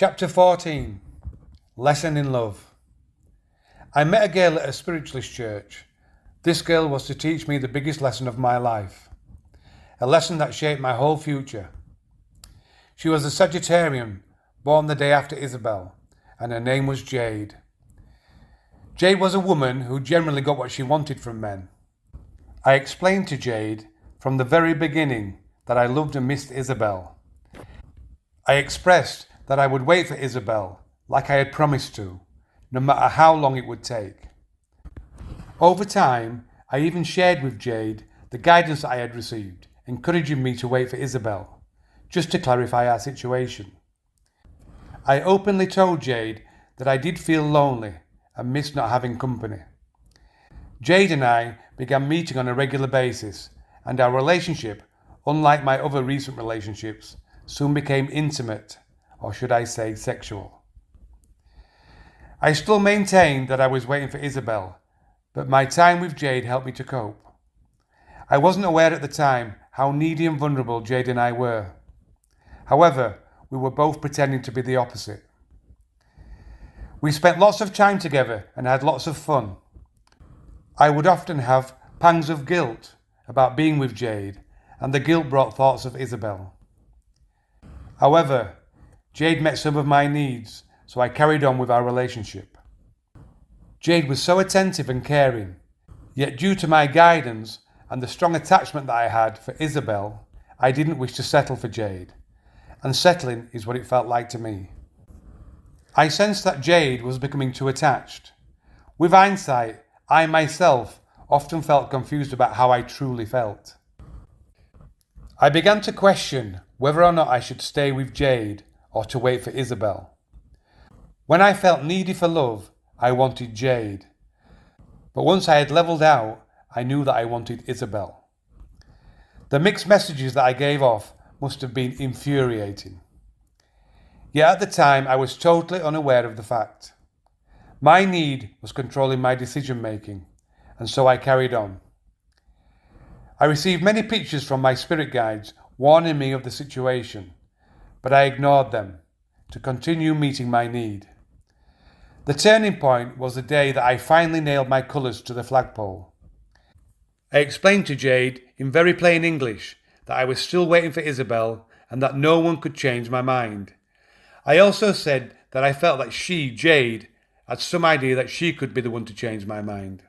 Chapter 14. Lesson in Love. I met a girl at a spiritualist church. This girl was to teach me the biggest lesson of my life, a lesson that shaped my whole future. She was a Sagittarian, born the day after Isabel, and her name was Jade. Jade was a woman who generally got what she wanted from men. I explained to Jade from the very beginning that I loved and missed Isabel. I expressed that I would wait for Isabel, like I had promised to, no matter how long it would take. Over time, I even shared with Jade the guidance that I had received, encouraging me to wait for Isabel, just to clarify our situation. I openly told Jade that I did feel lonely and missed not having company. Jade and I began meeting on a regular basis, and our relationship, unlike my other recent relationships, soon became intimate, or should I say sexual. I still maintained that I was waiting for Isabel, but my time with Jade helped me to cope. I wasn't aware at the time how needy and vulnerable Jade and I were. However, we were both pretending to be the opposite. We spent lots of time together and had lots of fun. I would often have pangs of guilt about being with Jade, and the guilt brought thoughts of Isabel. However, Jade met some of my needs, so I carried on with our relationship. Jade was so attentive and caring, yet due to my guidance and the strong attachment that I had for Isabel, I didn't wish to settle for Jade, and settling is what it felt like to me. I sensed that Jade was becoming too attached. With hindsight, I myself often felt confused about how I truly felt. I began to question whether or not I should stay with Jade or to wait for Isabel. When I felt needy for love, I wanted Jade. But once I had levelled out, I knew that I wanted Isabel. The mixed messages that I gave off must have been infuriating. Yet at the time, I was totally unaware of the fact. My need was controlling my decision making, and so I carried on. I received many pictures from my spirit guides warning me of the situation, but I ignored them to continue meeting my need. The turning point was the day that I finally nailed my colours to the flagpole. I explained to Jade in very plain English that I was still waiting for Isabel and that no one could change my mind. I also said that I felt that she, Jade, had some idea that she could be the one to change my mind.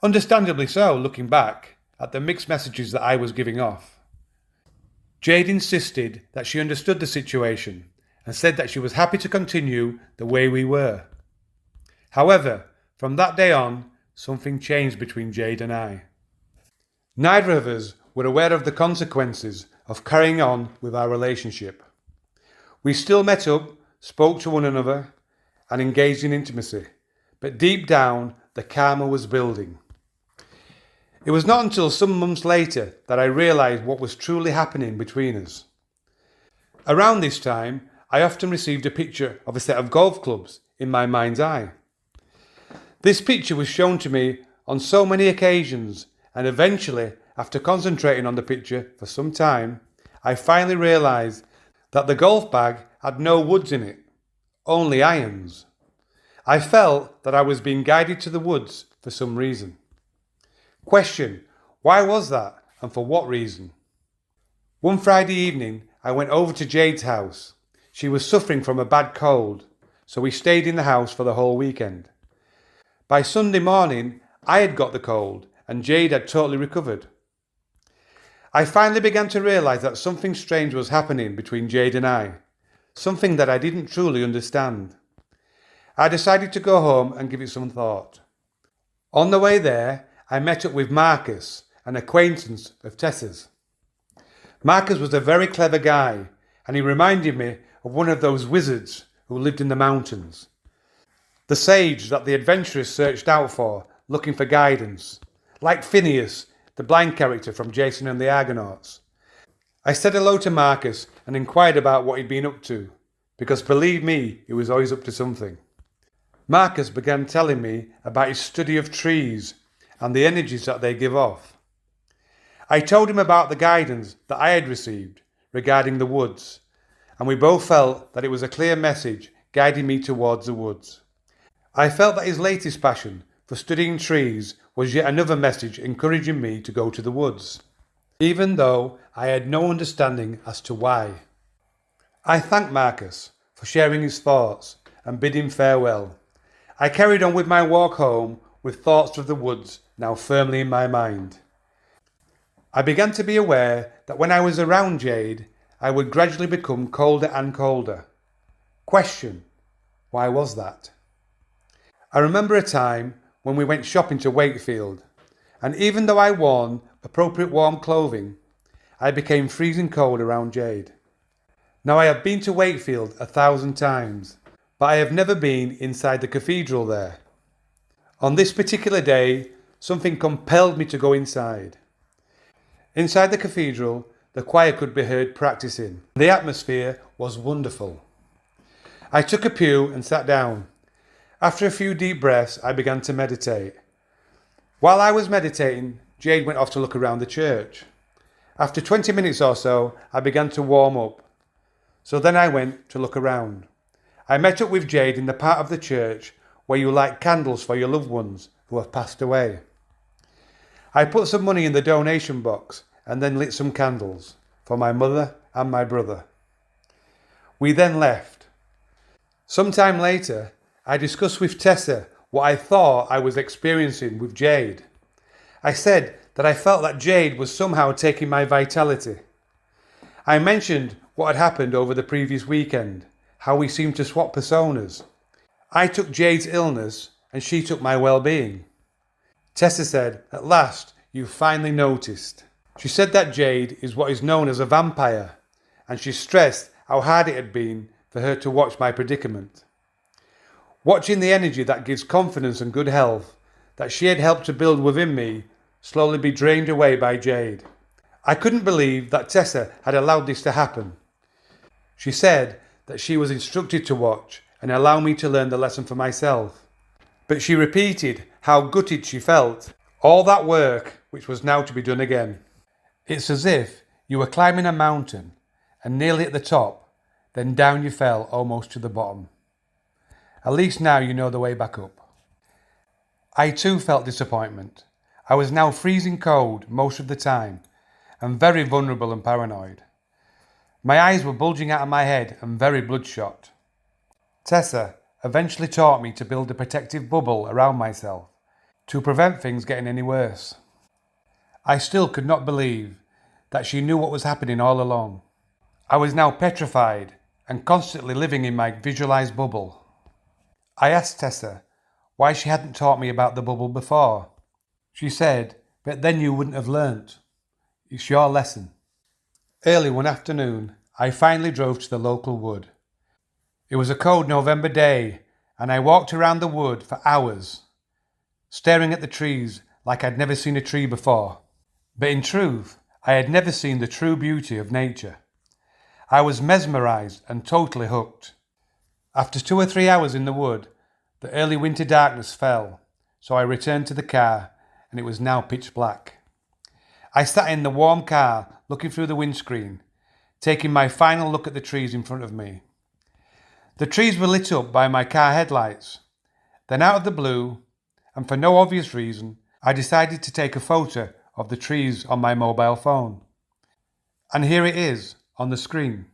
Understandably so, looking back at the mixed messages that I was giving off. Jade insisted that she understood the situation and said that she was happy to continue the way we were. However, from that day on, something changed between Jade and I. Neither of us were aware of the consequences of carrying on with our relationship. We still met up, spoke to one another, and engaged in intimacy, but deep down, the karma was building. It was not until some months later that I realised what was truly happening between us. Around this time, I often received a picture of a set of golf clubs in my mind's eye. This picture was shown to me on so many occasions, and eventually, after concentrating on the picture for some time, I finally realised that the golf bag had no woods in it, only irons. I felt that I was being guided to the woods for some reason. Question: why was that, and for what reason? One Friday evening, I went over to Jade's house. She was suffering from a bad cold, so we stayed in the house for the whole weekend. By Sunday morning, I had got the cold, and Jade had totally recovered. I finally began to realise that something strange was happening between Jade and I, something that I didn't truly understand. I decided to go home and give it some thought. On the way there, I met up with Marcus, an acquaintance of Tessa's. Marcus was a very clever guy, and he reminded me of one of those wizards who lived in the mountains. The sage that the adventurers searched out for, looking for guidance, like Phineas, the blind character from Jason and the Argonauts. I said hello to Marcus and inquired about what he'd been up to, because believe me, he was always up to something. Marcus began telling me about his study of trees and the energies that they give off. I told him about the guidance that I had received regarding the woods, and we both felt that it was a clear message guiding me towards the woods. I felt that his latest passion for studying trees was yet another message encouraging me to go to the woods, even though I had no understanding as to why. I thanked Marcus for sharing his thoughts and bid him farewell. I carried on with my walk home with thoughts of the woods now firmly in my mind. I began to be aware that when I was around Jade, I would gradually become colder and colder. Question: why was that? I remember a time when we went shopping to Wakefield, and even though I wore appropriate warm clothing, I became freezing cold around Jade. Now I have been to Wakefield 1,000 times, but I have never been inside the cathedral there. On this particular day, something compelled me to go inside. Inside the cathedral, the choir could be heard practicing. The atmosphere was wonderful. I took a pew and sat down. After a few deep breaths, I began to meditate. While I was meditating, Jade went off to look around the church. After 20 minutes or so, I began to warm up. So then I went to look around. I met up with Jade in the part of the church where you light candles for your loved ones who have passed away. I put some money in the donation box and then lit some candles for my mother and my brother. We then left. Sometime later, I discussed with Tessa what I thought I was experiencing with Jade. I said that I felt that Jade was somehow taking my vitality. I mentioned what had happened over the previous weekend, how we seemed to swap personas. I took Jade's illness and she took my well-being. Tessa said, "At last, you finally noticed." She said that Jade is what is known as a vampire, and she stressed how hard it had been for her to watch my predicament. Watching the energy that gives confidence and good health that she had helped to build within me slowly be drained away by Jade. I couldn't believe that Tessa had allowed this to happen. She said that she was instructed to watch and allow me to learn the lesson for myself. But she repeated how gutted she felt. All that work which was now to be done again. It's as if you were climbing a mountain and nearly at the top, then down you fell almost to the bottom. At least now you know the way back up. I too felt disappointment. I was now freezing cold most of the time and very vulnerable and paranoid. My eyes were bulging out of my head and very bloodshot. Tessa eventually taught me to build a protective bubble around myself to prevent things getting any worse. I still could not believe that she knew what was happening all along. I was now petrified and constantly living in my visualized bubble. I asked Tessa why she hadn't taught me about the bubble before. She said, "But then you wouldn't have learnt. It's your lesson." Early one afternoon, I finally drove to the local wood. It was a cold November day, and I walked around the wood for hours, staring at the trees like I'd never seen a tree before. But in truth, I had never seen the true beauty of nature. I was mesmerised and totally hooked. After 2 or 3 hours in the wood, the early winter darkness fell, so I returned to the car, and it was now pitch black. I sat in the warm car, looking through the windscreen, taking my final look at the trees in front of me. The trees were lit up by my car headlights. Then out of the blue, and for no obvious reason, I decided to take a photo of the trees on my mobile phone. And here it is, on the screen.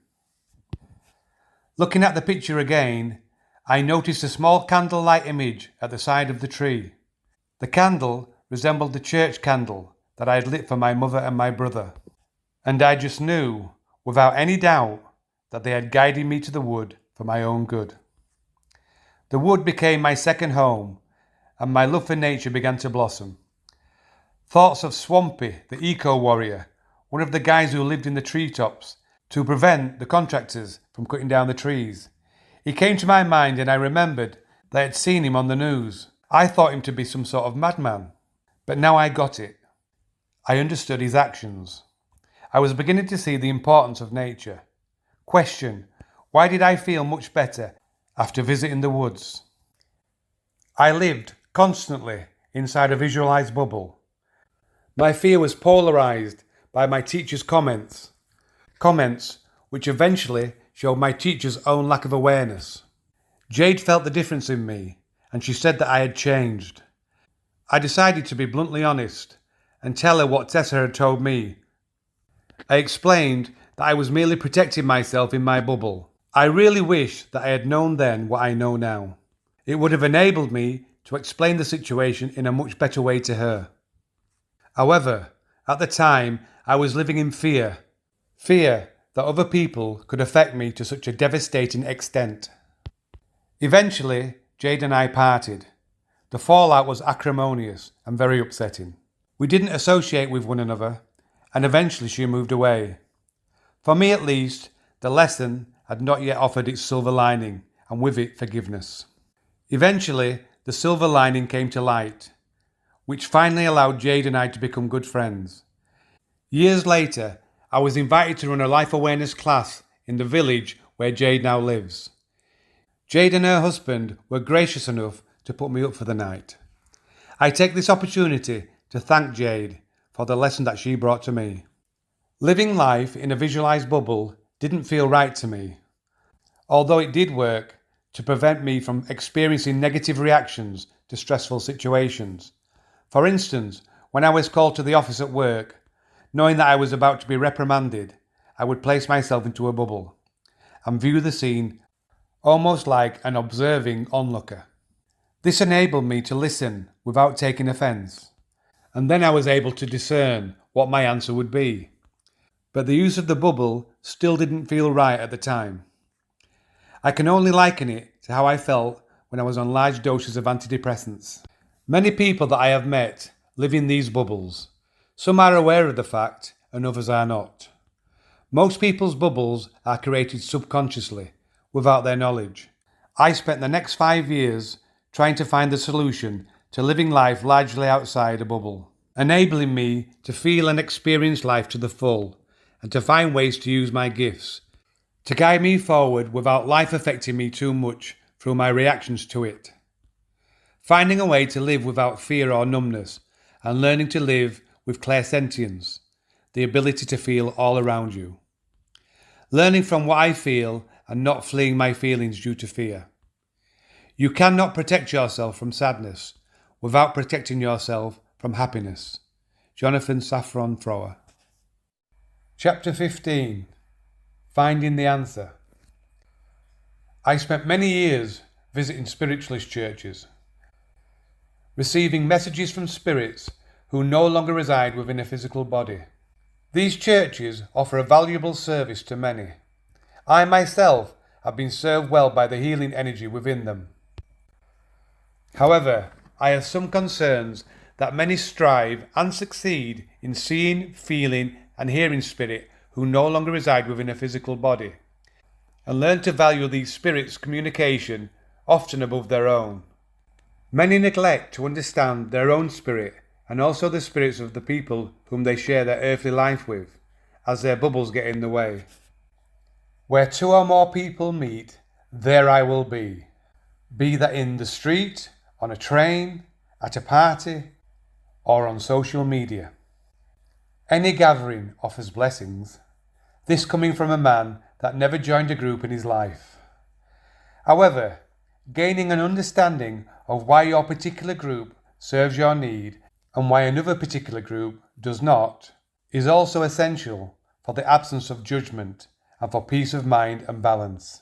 Looking at the picture again, I noticed a small candlelight image at the side of the tree. The candle resembled the church candle that I had lit for my mother and my brother. And I just knew, without any doubt, that they had guided me to the wood for my own good. The wood became my second home, and my love for nature began to blossom. Thoughts of Swampy, the eco-warrior, one of the guys who lived in the treetops to prevent the contractors from cutting down the trees. He came to my mind, and I remembered that I had seen him on the news. I thought him to be some sort of madman, but now I got it. I understood his actions. I was beginning to see the importance of nature. Question: why did I feel much better after visiting the woods? I lived constantly inside a visualized bubble. My fear was polarized by my teacher's comments which eventually showed my teacher's own lack of awareness. Jade felt the difference in me, and she said that I had changed. I decided to be bluntly honest and tell her what Tessa had told me. I explained that I was merely protecting myself in my bubble. I really wish that I had known then what I know now. It would have enabled me to explain the situation in a much better way to her. However, at the time, I was living in fear. Fear that other people could affect me to such a devastating extent. Eventually, Jade and I parted. The fallout was acrimonious and very upsetting. We didn't associate with one another, and eventually she moved away. For me at least, the lesson had not yet offered its silver lining, and with it forgiveness. Eventually, the silver lining came to light, which finally allowed Jade and I to become good friends. Years later, I was invited to run a life awareness class in the village where Jade now lives. Jade and her husband were gracious enough to put me up for the night. I take this opportunity to thank Jade for the lesson that she brought to me. Living life in a visualized bubble didn't feel right to me, although it did work to prevent me from experiencing negative reactions to stressful situations. For instance, when I was called to the office at work, knowing that I was about to be reprimanded, I would place myself into a bubble and view the scene almost like an observing onlooker. This enabled me to listen without taking offence, and then I was able to discern what my answer would be. But the use of the bubble still didn't feel right at the time. I can only liken it to how I felt when I was on large doses of antidepressants. Many people that I have met live in these bubbles. Some are aware of the fact and others are not. Most people's bubbles are created subconsciously, without their knowledge. I spent the next 5 years trying to find the solution to living life largely outside a bubble, enabling me to feel and experience life to the full, and to find ways to use my gifts, to guide me forward without life affecting me too much through my reactions to it. Finding a way to live without fear or numbness, and learning to live with clairsentience, the ability to feel all around you. Learning from what I feel and not fleeing my feelings due to fear. You cannot protect yourself from sadness without protecting yourself from happiness. Jonathan Safran Foer. Chapter 15. Finding the Answer. I spent many years visiting spiritualist churches, receiving messages from spirits who no longer reside within a physical body. These churches offer a valuable service to many. I myself have been served well by the healing energy within them. However, I have some concerns that many strive and succeed in seeing, feeling and hearing spirit who no longer reside within a physical body, and learn to value these spirits' communication often above their own. Many neglect to understand their own spirit and also the spirits of the people whom they share their earthly life with, as their bubbles get in the way. Where two or more people meet, there I will be. Be that in the street, on a train, at a party, or on social media. Any gathering offers blessings, this coming from a man that never joined a group in his life. However, gaining an understanding of why your particular group serves your need and why another particular group does not is also essential for the absence of judgment and for peace of mind and balance.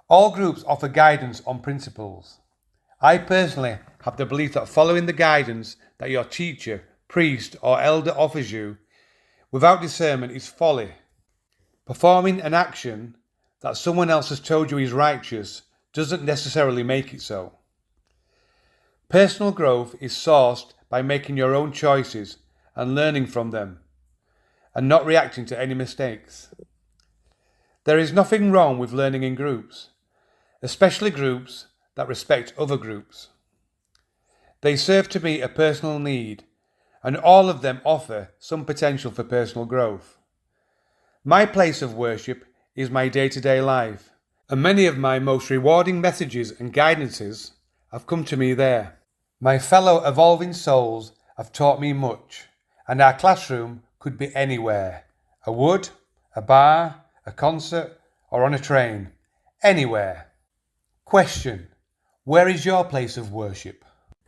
All groups offer guidance on principles. I personally have the belief that following the guidance that your teacher, priest or elder offers you without discernment is folly. Performing an action that someone else has told you is righteous doesn't necessarily make it so. Personal growth is sourced by making your own choices and learning from them, and not reacting to any mistakes. There is nothing wrong with learning in groups, especially groups that respect other groups. They serve to meet a personal need, and all of them offer some potential for personal growth. My place of worship is my day-to-day life, and many of my most rewarding messages and guidances have come to me there. My fellow evolving souls have taught me much, and our classroom could be anywhere: a wood, a bar, a concert, or on a train, anywhere. Question: where is your place of worship?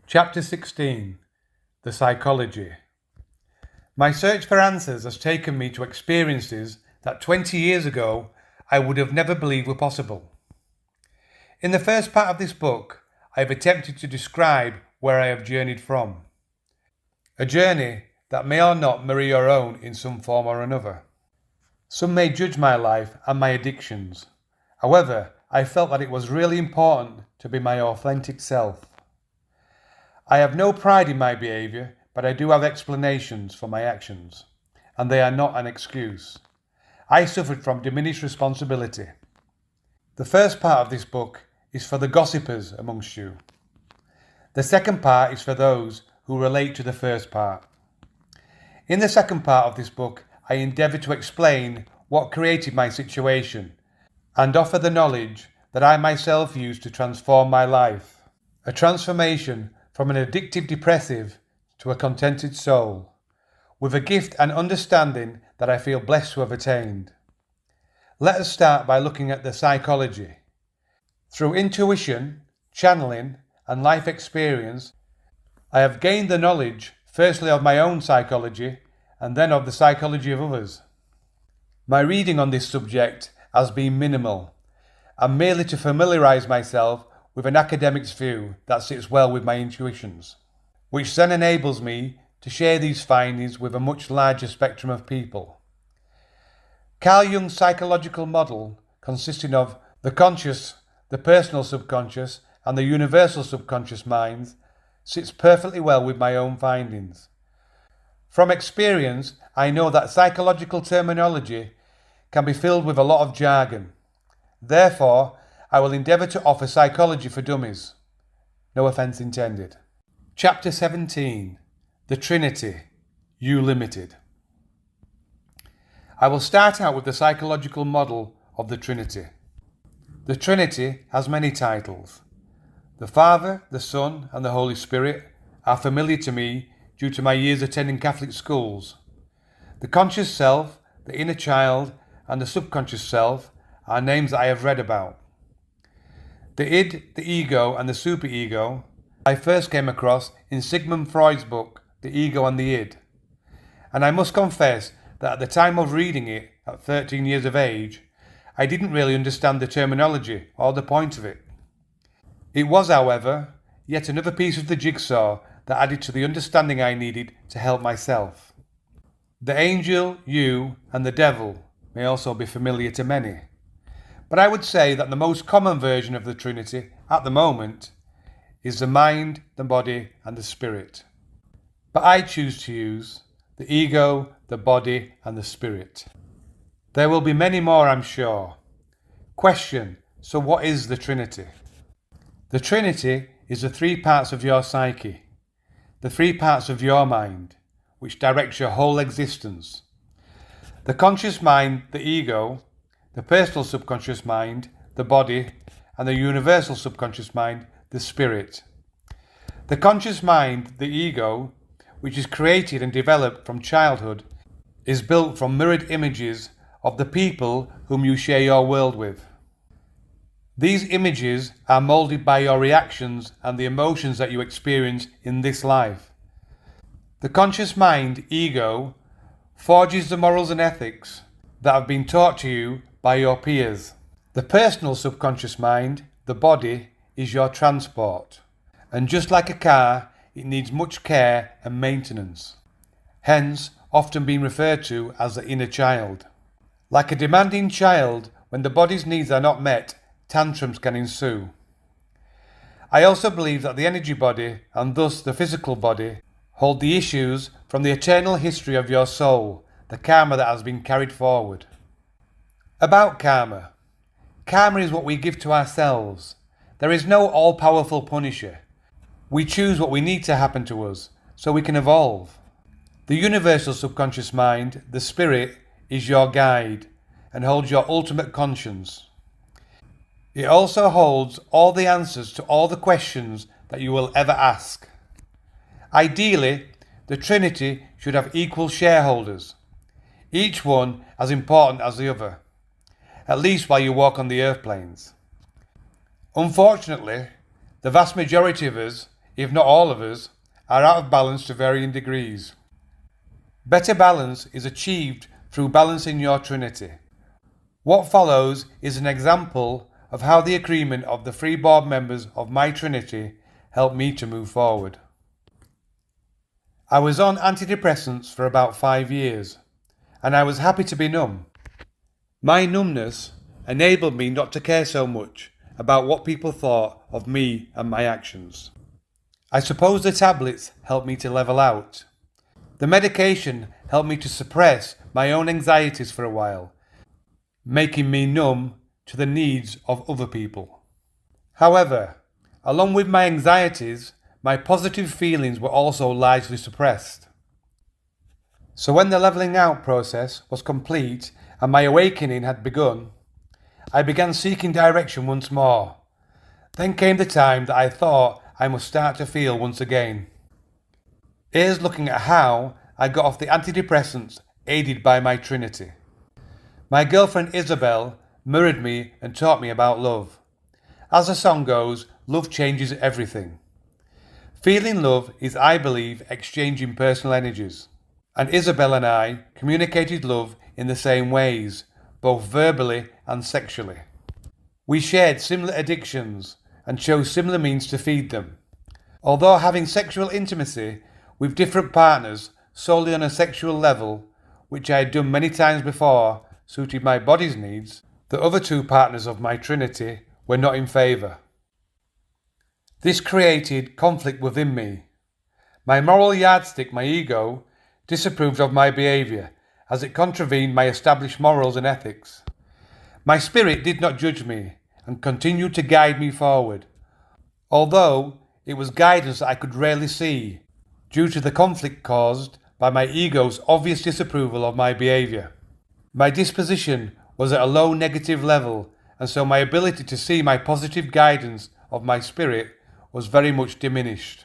Chapter 16: The Psychology. My search for answers has taken me to experiences that 20 years ago I would have never believed were possible. In the first part of this book, I have attempted to describe where I have journeyed from. A journey that may or not mirror your own in some form or another. Some may judge my life and my addictions. However, I felt that it was really important to be my authentic self. I have no pride in my behaviour, but I do have explanations for my actions, and they are not an excuse. I suffered from diminished responsibility. The first part of this book is for the gossipers amongst you. The second part is for those who relate to the first part. In the second part of this book, I endeavour to explain what created my situation and offer the knowledge that I myself used to transform my life. A transformation from an addictive depressive to a contented soul, with a gift and understanding that I feel blessed to have attained. Let us start by looking at the psychology. Through intuition, channeling, and life experience, I have gained the knowledge, firstly of my own psychology, and then of the psychology of others. My reading on this subject has been minimal, and merely to familiarise myself with an academic's view that sits well with my intuitions, which then enables me to share these findings with a much larger spectrum of people. Carl Jung's psychological model, consisting of the conscious, the personal subconscious, and the universal subconscious minds, sits perfectly well with my own findings. From experience, I know that psychological terminology can be filled with a lot of jargon. Therefore, I will endeavour to offer psychology for dummies. No offence intended. Chapter 17: The Trinity, You Limited. I will start out with the psychological model of the Trinity. The Trinity has many titles. The Father, the Son, and the Holy Spirit are familiar to me due to my years attending Catholic schools. The conscious self, the inner child, and the subconscious self are names that I have read about. The id, the ego, and the superego I first came across in Sigmund Freud's book, The Ego and the Id. And I must confess that at the time of reading it, at 13 years of age, I didn't really understand the terminology or the point of it. It was, however, yet another piece of the jigsaw that added to the understanding I needed to help myself. The angel, you, and the devil may also be familiar to many. But I would say that the most common version of the Trinity, at the moment, is the mind, the body, and the spirit. But I choose to use the ego, the body, and the spirit. There will be many more, I'm sure. Question: so what is the Trinity? The Trinity is the three parts of your psyche, the three parts of your mind, which directs your whole existence. The conscious mind, the ego, the personal subconscious mind, the body, and the universal subconscious mind, the spirit. The conscious mind, the ego, which is created and developed from childhood, is built from mirrored images of the people whom you share your world with. These images are moulded by your reactions and the emotions that you experience in this life. The conscious mind, ego, forges the morals and ethics that have been taught to you by your peers. The personal subconscious mind, the body, is your transport. And just like a car, it needs much care and maintenance. Hence, often being referred to as the inner child. Like a demanding child, when the body's needs are not met, tantrums can ensue. I also believe that the energy body, and thus the physical body, hold the issues from the eternal history of your soul, the karma that has been carried forward. About karma. Karma is what we give to ourselves. There is no all-powerful punisher. We choose what we need to happen to us, so we can evolve. The universal subconscious mind, the spirit, is your guide, and holds your ultimate conscience. It also holds all the answers to all the questions that you will ever ask. Ideally, the Trinity should have equal shareholders, each one as important as the other. at least while you walk on the earth planes. Unfortunately, the vast majority of us, if not all of us, are out of balance to varying degrees. Better balance is achieved through balancing your Trinity. What follows is an example of how the agreement of the 3 board members of my Trinity helped me to move forward. I was on antidepressants for about 5 years, and I was happy to be numb. My numbness enabled me not to care so much about what people thought of me and my actions. I suppose the tablets helped me to level out. The medication helped me to suppress my own anxieties for a while, making me numb to the needs of other people. However, along with my anxieties, my positive feelings were also largely suppressed. So when the levelling out process was complete and my awakening had begun, I began seeking direction once more. Then came the time that I thought I must start to feel once again. Here's looking at how I got off the antidepressants aided by my Trinity. My girlfriend Isabel mirrored me and taught me about love. As the song goes, love changes everything. Feeling love is, I believe, exchanging personal energies. And Isabel and I communicated love in the same ways, both verbally and sexually. We shared similar addictions and chose similar means to feed them. Although having sexual intimacy with different partners solely on a sexual level, which I had done many times before, suited my body's needs, the other 2 partners of my Trinity were not in favour. This created conflict within me. My moral yardstick, my ego, disapproved of my behaviour, as it contravened my established morals and ethics. My spirit did not judge me and continued to guide me forward, although it was guidance that I could rarely see due to the conflict caused by my ego's obvious disapproval of my behaviour. My disposition was at a low negative level, and so my ability to see my positive guidance of my spirit was very much diminished.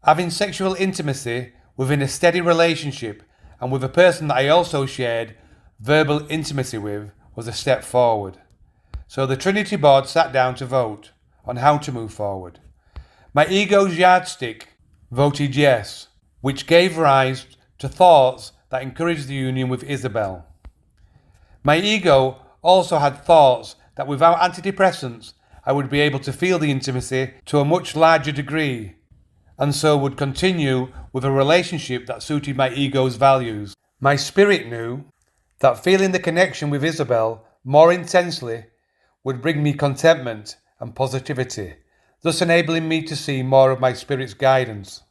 Having sexual intimacy within a steady relationship and with a person that I also shared verbal intimacy with was a step forward. So the Trinity board sat down to vote on how to move forward. My ego's yardstick voted yes, which gave rise to thoughts that encouraged the union with Isabel. My ego also had thoughts that without antidepressants I would be able to feel the intimacy to a much larger degree, and so would continue with a relationship that suited my ego's values. My spirit knew that feeling the connection with Isabel more intensely would bring me contentment and positivity, thus enabling me to see more of my spirit's guidance.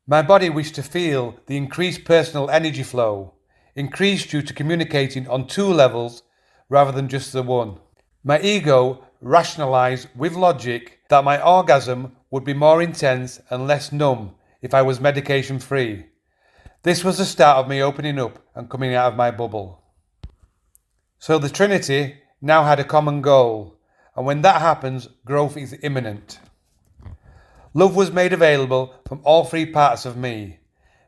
My body wished to feel the increased personal energy flow, increased due to communicating on 2 levels rather than just the one. My ego rationalised with logic that my orgasm would be more intense and less numb if I was medication free. This was the start of me opening up and coming out of my bubble. So the Trinity now had a common goal, and when that happens, growth is imminent. Love was made available from all 3 parts of me.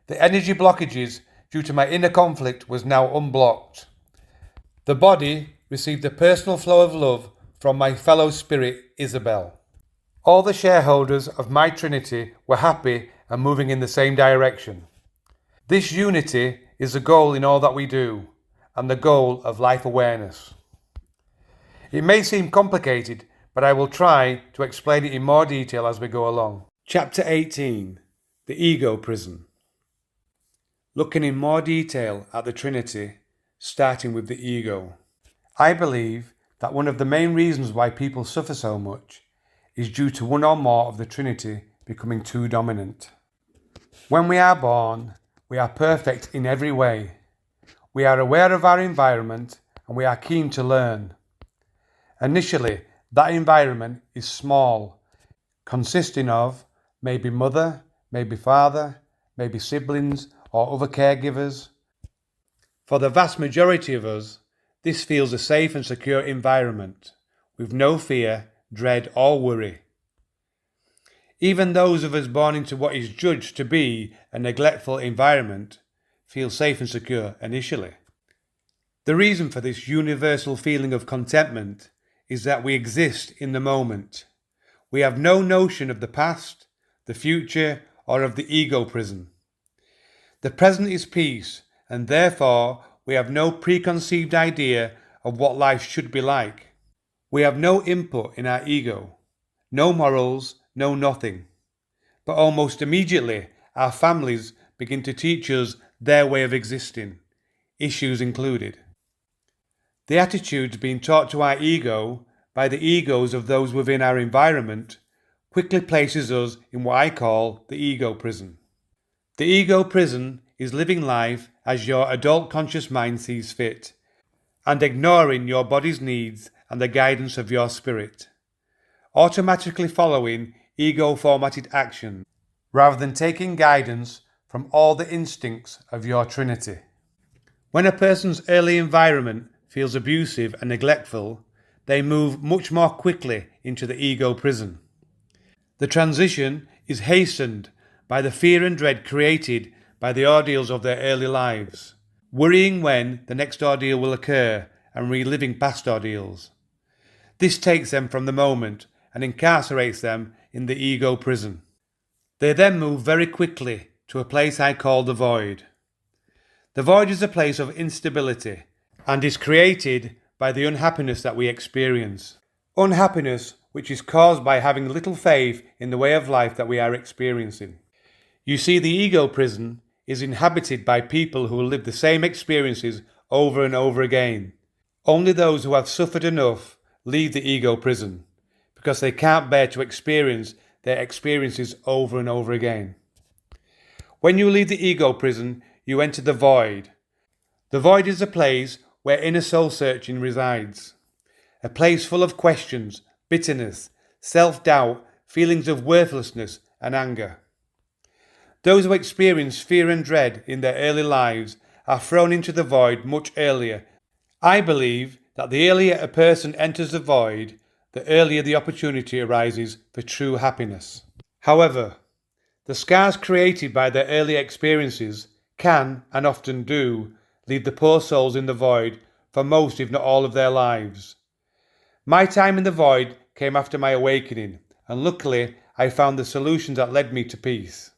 The energy blockages due to my inner conflict was now unblocked. The body received a personal flow of love from my fellow spirit, Isabel. All the shareholders of my Trinity were happy and moving in the same direction. This unity is the goal in all that we do, and the goal of life awareness. It may seem complicated, but I will try to explain it in more detail as we go along. Chapter 18. The Ego Prison. Looking in more detail at the Trinity, starting with the ego. I believe that one of the main reasons why people suffer so much is due to one or more of the Trinity becoming too dominant. When we are born, we are perfect in every way. We are aware of our environment and we are keen to learn. Initially, that environment is small, consisting of maybe mother, maybe father, maybe siblings or other caregivers. For the vast majority of us, this feels a safe and secure environment, with no fear, dread or worry. Even those of us born into what is judged to be a neglectful environment feel safe and secure initially. The reason for this universal feeling of contentment is that we exist in the moment. We have no notion of the past, the future, or of the ego prison. The present is peace, and therefore we have no preconceived idea of what life should be like. We have no input in our ego, no morals, no nothing. But almost immediately our families begin to teach us their way of existing, issues included. The attitudes being taught to our ego by the egos of those within our environment quickly places us in what I call the ego prison. The ego prison is living life as your adult conscious mind sees fit, and ignoring your body's needs and the guidance of your spirit, automatically following ego-formatted action, rather than taking guidance from all the instincts of your trinity. When a person's early environment feels abusive and neglectful, they move much more quickly into the ego prison. The transition is hastened by the fear and dread created by the ordeals of their early lives, worrying when the next ordeal will occur and reliving past ordeals. This takes them from the moment and incarcerates them in the ego prison. They then move very quickly to a place I call the void. The void is a place of instability and is created by the unhappiness that we experience. Unhappiness which is caused by having little faith in the way of life that we are experiencing. You see, the ego prison is inhabited by people who live the same experiences over and over again. Only those who have suffered enough leave the ego prison, because they can't bear to experience their experiences over and over again. When you leave the ego prison, you enter the void. The void is a place where inner soul searching resides, a place full of questions, bitterness, self-doubt, feelings of worthlessness and anger. Those who experience fear and dread in their early lives are thrown into the void much earlier. I believe that the earlier a person enters the void, the earlier the opportunity arises for true happiness. However, the scars created by their early experiences can, and often do, leave the poor souls in the void for most, if not all, of their lives. My time in the void came after my awakening, and luckily I found the solutions that led me to peace.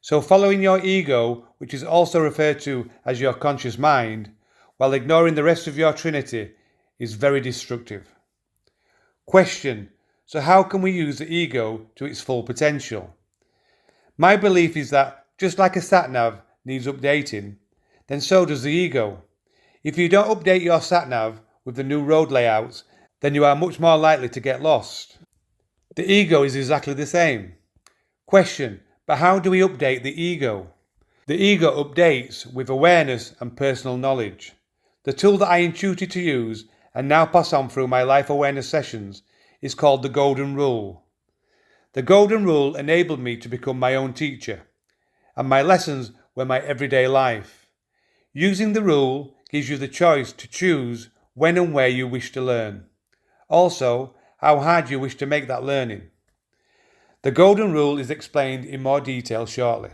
So following your ego, which is also referred to as your conscious mind, while ignoring the rest of your trinity, is very destructive. Question: so how can we use the ego to its full potential? My belief is that just like a sat-nav needs updating, then so does the ego. If you don't update your sat-nav with the new road layouts, then you are much more likely to get lost. The ego is exactly the same. Question: but how do we update the ego? The ego updates with awareness and personal knowledge. The tool that I intuited to use and now pass on through my life awareness sessions is called the Golden Rule. The Golden Rule enabled me to become my own teacher, and my lessons were my everyday life. Using the rule gives you the choice to choose when and where you wish to learn. Also, how hard you wish to make that learning. The Golden Rule is explained in more detail shortly.